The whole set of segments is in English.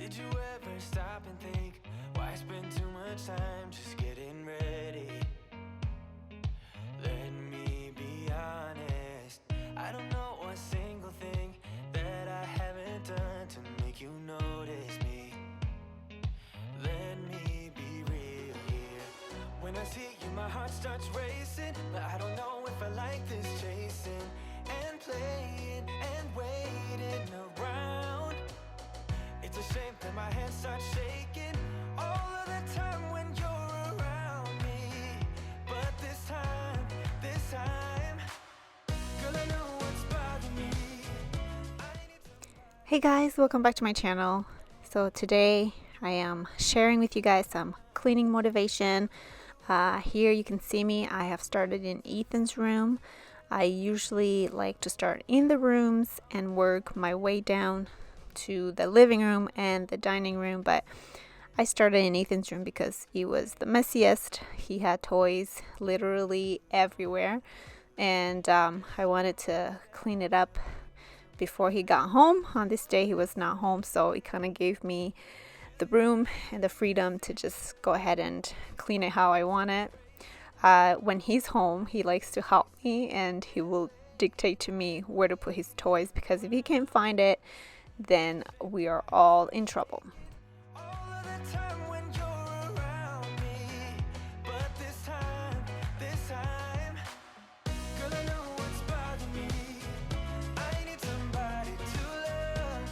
Did you ever stop and think, why spend too much time just getting ready? Let me be honest, I don't know a single thing that I haven't done to make you notice me. Let me be real here. When I see you, my heart starts racing, but I don't know if I like this chasing and playing and waiting around. It's a shame that my hands start shaking all of the time when you're around me. But this time, girl, I know what's bothering me. Hey guys, welcome back to my channel. So today I am sharing with you guys some cleaning motivation. Here you can see me. I have started in Ethan's room. I usually like to start in the rooms and work my way down to the living room and the dining room, but I started in Ethan's room because he was the messiest. He had toys literally everywhere, and I wanted to clean it up before he got home. On this day he was not home, so it kind of gave me the room and the freedom to just go ahead and clean it how I want it. When he's home, he likes to help me and he will dictate to me where to put his toys, because if he can't find it, then we are all in trouble. All of the time when you're around me, but this time, girl, I know what's bothering me. I need somebody to love.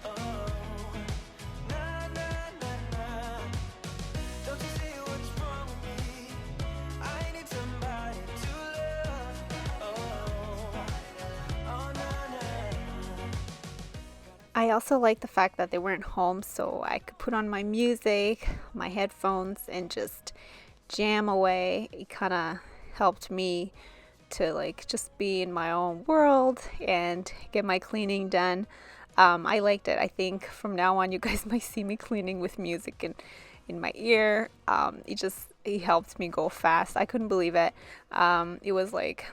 Oh, nah, nah, nah, nah. Don't you see what's wrong with me? I need somebody to love. Oh, oh, nah, nah. I also like the fact that they weren't home, so I could put on my music, my headphones, and just jam away. It kind of helped me to like just be in my own world and get my cleaning done. I liked it. I think from now on you guys might see me cleaning with music in my ear. It helped me go fast. I couldn't believe it. It was like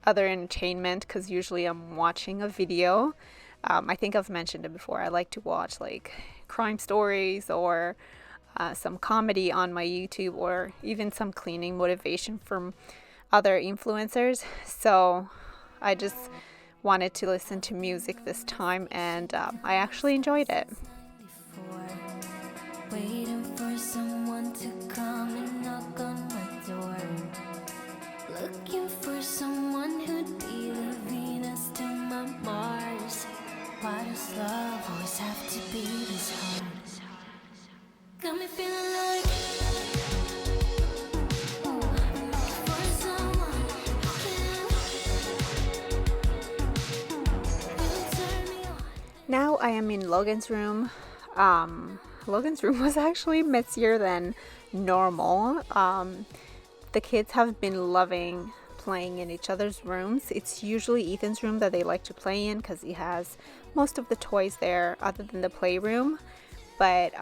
other entertainment, because usually I'm watching a video. I think I've mentioned it before. I like to watch like crime stories or some comedy on my YouTube, or even some cleaning motivation from other influencers. So I just wanted to listen to music this time, and I actually enjoyed it. Waiting for someone to come and knock on my door. Looking for someone who'd be the Venus to my Mars. Why does love always have to be this hard? Got me feeling like for someone who'll turn me on. Now I am in Logan's room. Logan's room was actually messier than normal. The kids have been loving playing in each other's rooms. It's usually Ethan's room that they like to play in because he has most of the toys there other than the playroom. But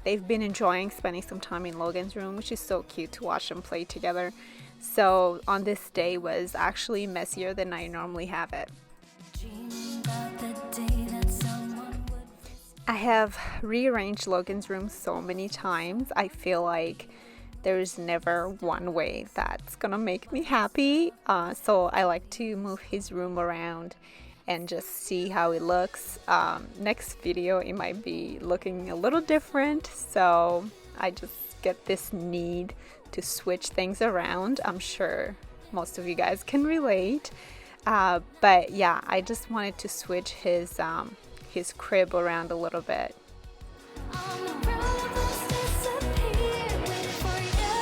they've been enjoying spending some time in Logan's room, which is so cute to watch them play together. So on this day was actually messier than I normally have it. Dreaming about the day that someone would. I have rearranged Logan's room so many times. I feel like there's never one way that's gonna make me happy. So I like to move his room around and just see how it looks. Next video it might be looking a little different, so I just get this need to switch things around. I'm sure most of you guys can relate. But yeah, I just wanted to switch his crib around a little bit. On the road, let's disappear. Wait for you.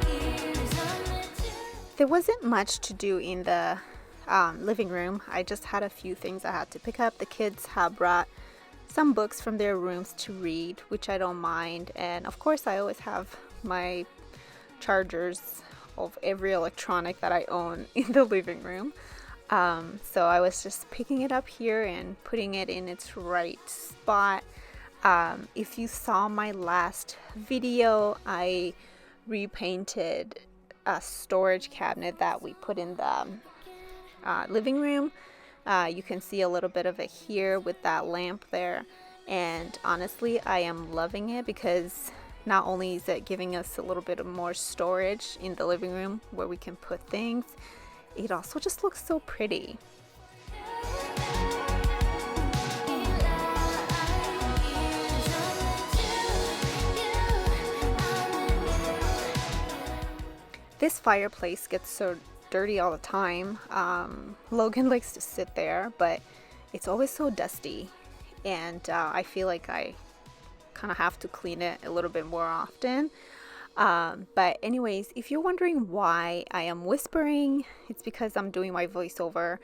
Years on the tip. There wasn't much to do in the living room. I just had a few things I had to pick up. The kids have brought some books from their rooms to read, which I don't mind. And of course, I always have my chargers of every electronic that I own in the living room. So I was just picking it up here and putting it in its right spot. If you saw my last video, I repainted a storage cabinet that we put in the living room. You can see a little bit of it here with that lamp there. And honestly, I am loving it because not only is it giving us a little bit of more storage in the living room where we can put things, it also just looks so pretty. This fireplace gets so dirty all the time. Logan likes to sit there, but it's always so dusty, and I feel like I kind of have to clean it a little bit more often. But anyways, if you're wondering why I am whispering, it's because I'm doing my voiceover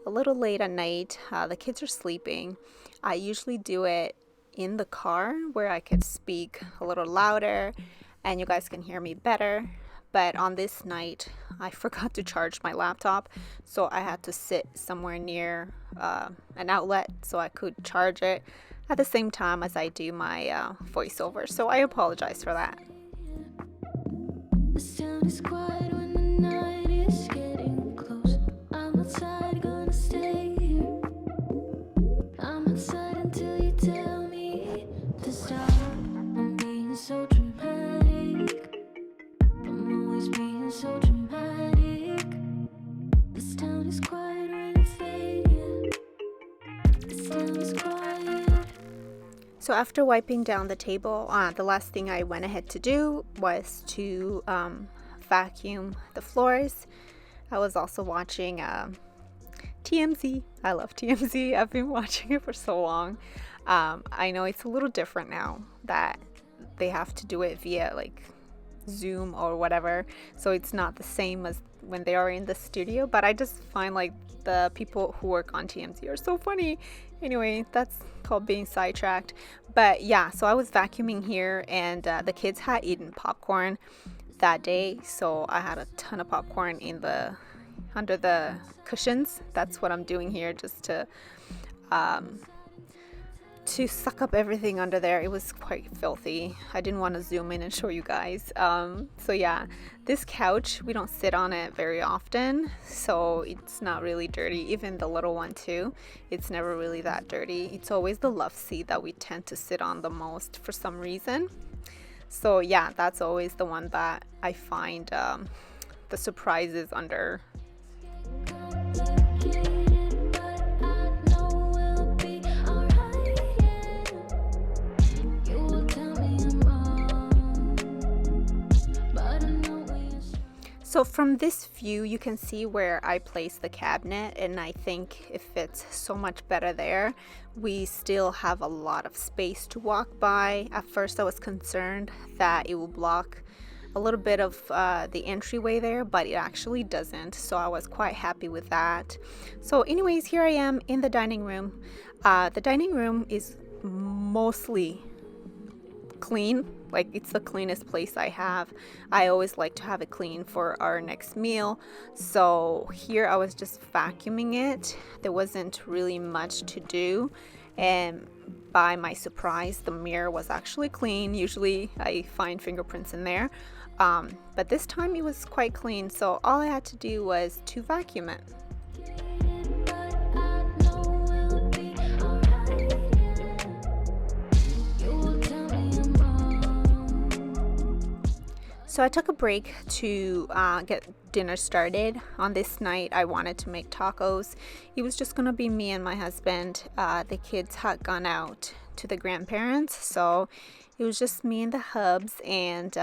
a little late at night. The kids are sleeping. I usually do it in the car where I could speak a little louder and you guys can hear me better. But on this night, I forgot to charge my laptop, so I had to sit somewhere near an outlet so I could charge it at the same time as I do my voiceover. So I apologize for that. The sound is quiet when the night is getting close. I'm outside, gonna stay here. I'm outside until you tell me to stop. I'm being so dramatic. I'm always being so dramatic. This town is quiet when it's late. This town is quiet. So after wiping down the table, the last thing I went ahead to do was to vacuum the floors. I was also watching TMZ. I love TMZ. I've been watching it for so long. I know it's a little different now that they have to do it via like Zoom or whatever, so it's not the same as when they are in the studio, but I just find like the people who work on TMZ are so funny. Anyway, that's called being sidetracked. But yeah, so I was vacuuming here, and the kids had eaten popcorn that day, so I had a ton of popcorn under the cushions. That's what I'm doing here, just to suck up everything under there. It was quite filthy. I didn't want to zoom in and show you guys. So yeah, this couch, we don't sit on it very often, so it's not really dirty. Even the little one too, it's never really that dirty. It's always the love seat that we tend to sit on the most for some reason. So yeah, that's always the one that I find the surprises under. So from this view, you can see where I placed the cabinet, and I think it fits so much better there. We still have a lot of space to walk by. At first I was concerned that it will block a little bit of the entryway there, but it actually doesn't, so I was quite happy with that. So anyways, here I am in the dining room. The dining room is mostly clean. Like, it's the cleanest place I have. I always like to have it clean for our next meal. So here I was just vacuuming it. There wasn't really much to do, and by my surprise, the mirror was actually clean. Usually I find fingerprints in there, but this time it was quite clean, so all I had to do was to vacuum it. So I took a break to get dinner started. On this night, I wanted to make tacos. It was just gonna be me and my husband. The kids had gone out to the grandparents, so it was just me and the hubs, and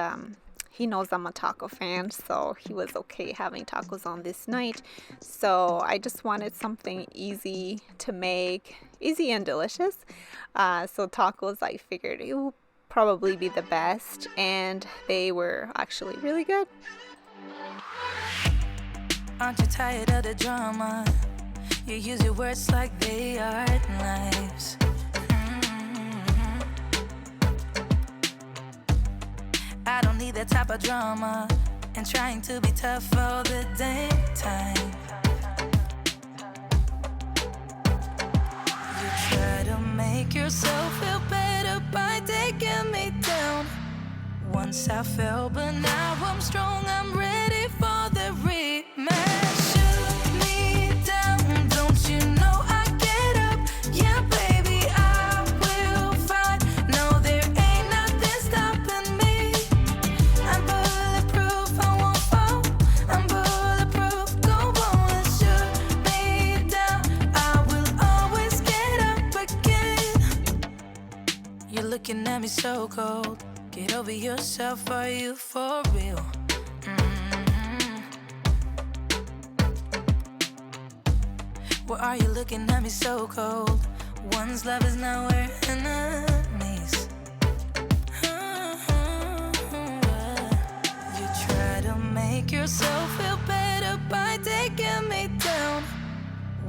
he knows I'm a taco fan, so he was okay having tacos on this night. So I just wanted something easy to make, easy and delicious. So tacos, I figured it would probably be the best, and they were actually really good. Aren't you tired of the drama? You use your words like they are knives. I don't need that type of drama, and trying to be tough all the damn time. You try to make yourself feel better by taking me down. Once I fell, but now I'm strong. I'm ready for the rematch. Shoot me down, don't you know so cold. Get over yourself, are you for real? Why are you looking at me so cold? One's love is now we're enemies. You try to make yourself feel better by taking me down.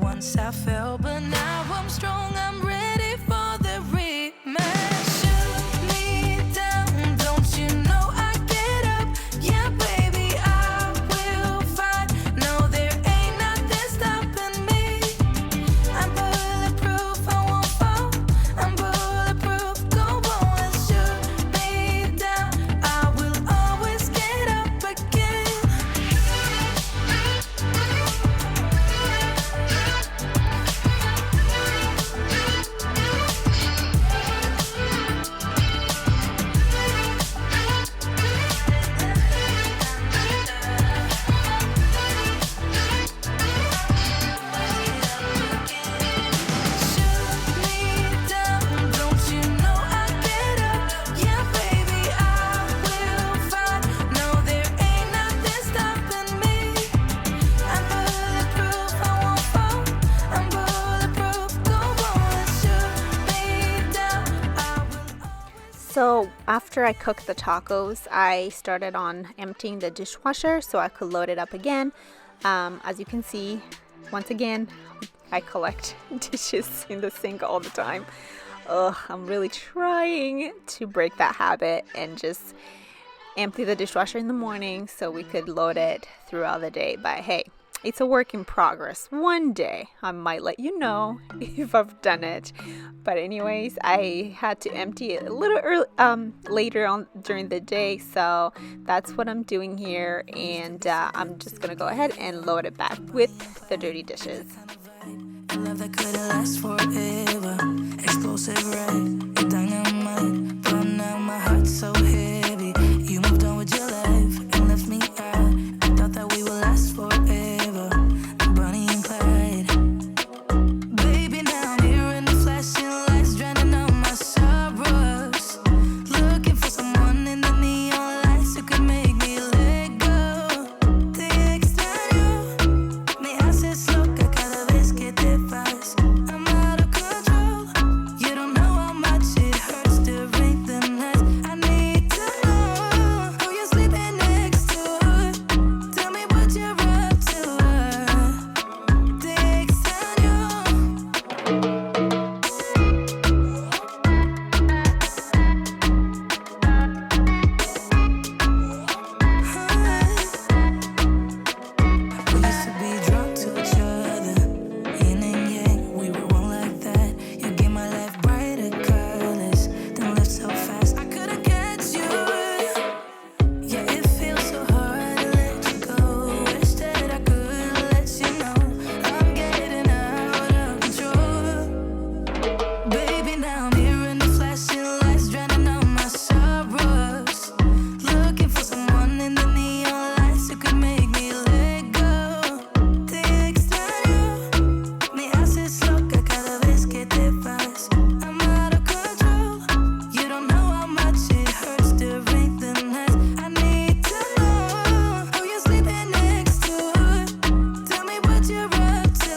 Once I fell, but now I'm strong, I'm ready for the rematch. Shoot me down, don't you know I get up? Yeah, baby, I will fight. No, there ain't nothing stopping me. I'm bulletproof, I won't fall. I'm bulletproof, go on and shoot me down. I will always get up again. Shoot me down, don't you know I get up? Yeah, baby, I will fight. No, there ain't nothing stopping me. I'm bulletproof, I won't fall. I'm bulletproof, go on, shoot me down. I will always. So after I cooked the tacos, I started on emptying the dishwasher so I could load it up again. As you can see, once again, I collect dishes in the sink all the time. Ugh, I'm really trying to break that habit and just empty the dishwasher in the morning so we could load it throughout the day. But hey, it's a work in progress. One day I might let you know if I've done it. But anyways, I had to empty it a little early, later on during the day, so that's what I'm doing here, and I'm just gonna go ahead and load it back with the dirty dishes. A love that couldn't last forever. Explosive red, you're dynamite. But now my heart's so heavy. You moved on with your life and left me out. I thought that we would last forever. Bonnie and Clyde. Baby, now I'm here in the flashing lights, drowning out my sorrows. Looking for someone in the neon lights who could make me let go. Te extraño, me haces loca cada vez que te vas. I'm out of control. You don't know how much it hurts to break the nights. I need to know who you're sleeping next to. Tell me what you're up to. Te extraño. We used to be drunk to each other, yin and yang. We were one like that. You gave my life brighter colors, then left so fast. I couldn't catch you. Yeah, it feels so hard to let you go. Wish that I could let you know I'm getting out of control. Baby, now I'm here in the flashing lights, drowning out my sorrows. Looking for someone in the neon lights who could make me let go. Te extraño, me haces loca cada vez que te vas. I'm out of control. You don't know how much it hurts to break the nights. I need to know who you're sleeping next to. Tell me what you're up to.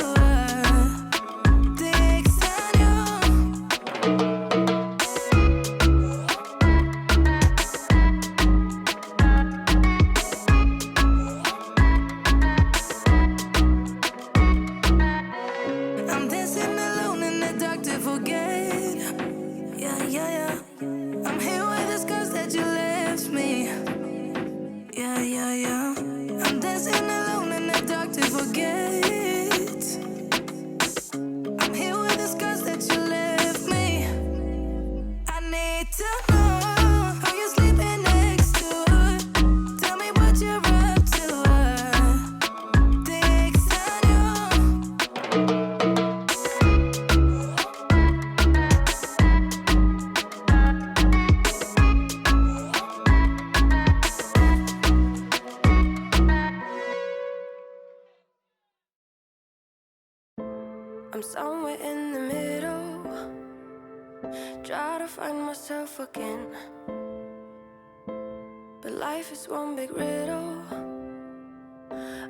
Te extraño. I'm dancing alone in the dark to forget. Yeah, yeah, yeah. I'm here with the scars that you left me. Yeah, yeah, yeah. I'm dancing alone in the dark to forget. I'm here with the scars that you left me. I need to know who you're sleeping next to. Tell me what you're up to. Te extraño. I'm somewhere in the middle. Try to find myself again. But life is one big riddle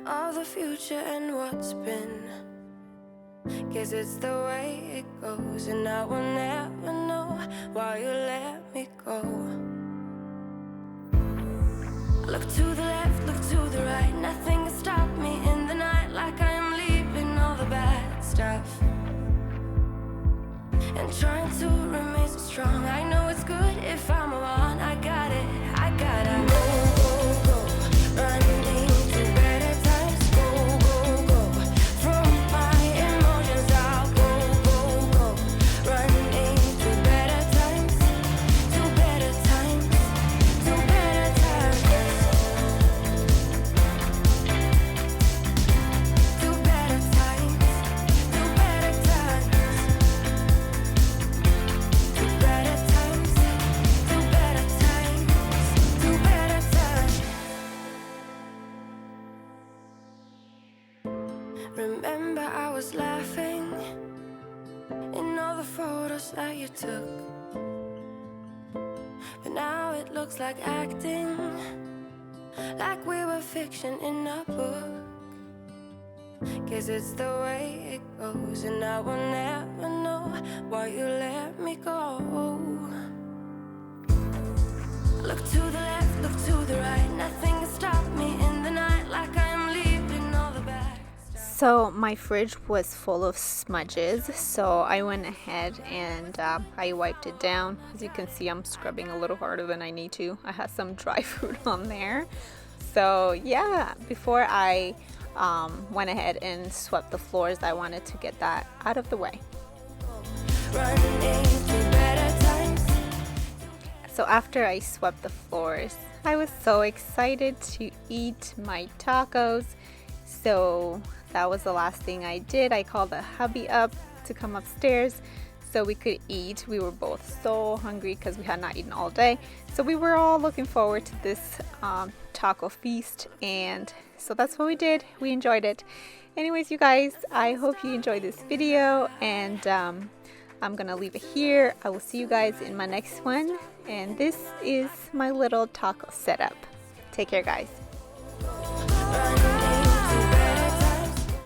of the future and what's been. Guess it's the way it goes, and I will never know why you let me go. Look to the left, look to the right, nothing can stop me in the night, like I am leaving all the bad stuff and trying to remain so strong. I know it's good if I'm alone. I got it, I gotta go, go, go, running to better times. Go, go, go, from my emotions I'll go, go, go, running to better times, to better times, to better times, to better times, to better times. To better times, to better times, to better times. Remember I was laughing in all the photos that you took, but now it looks like acting, like we were fiction in a book. Guess it's the way it goes, and I will never know why you let me go. Look to the left, look to the right, nothing can stop me in the night, like I am leaving all the bad stuff. So my fridge was full of smudges, so I went ahead and I wiped it down. As you can see, I'm scrubbing a little harder than I need to. I had some dry food on there. So yeah, before I went ahead and swept the floors, I wanted to get that out of the way. Running to better times. So after I swept the floors, I was so excited to eat my tacos. So that was the last thing I did. I called the hubby up to come upstairs so we could eat. We were both so hungry because we had not eaten all day. So we were all looking forward to this taco feast, and so that's what we did. We enjoyed it. Anyways, you guys, I hope you enjoyed this video, and I'm gonna leave it here. I will see you guys in my next one, and this is my little taco setup. Take care, guys. Running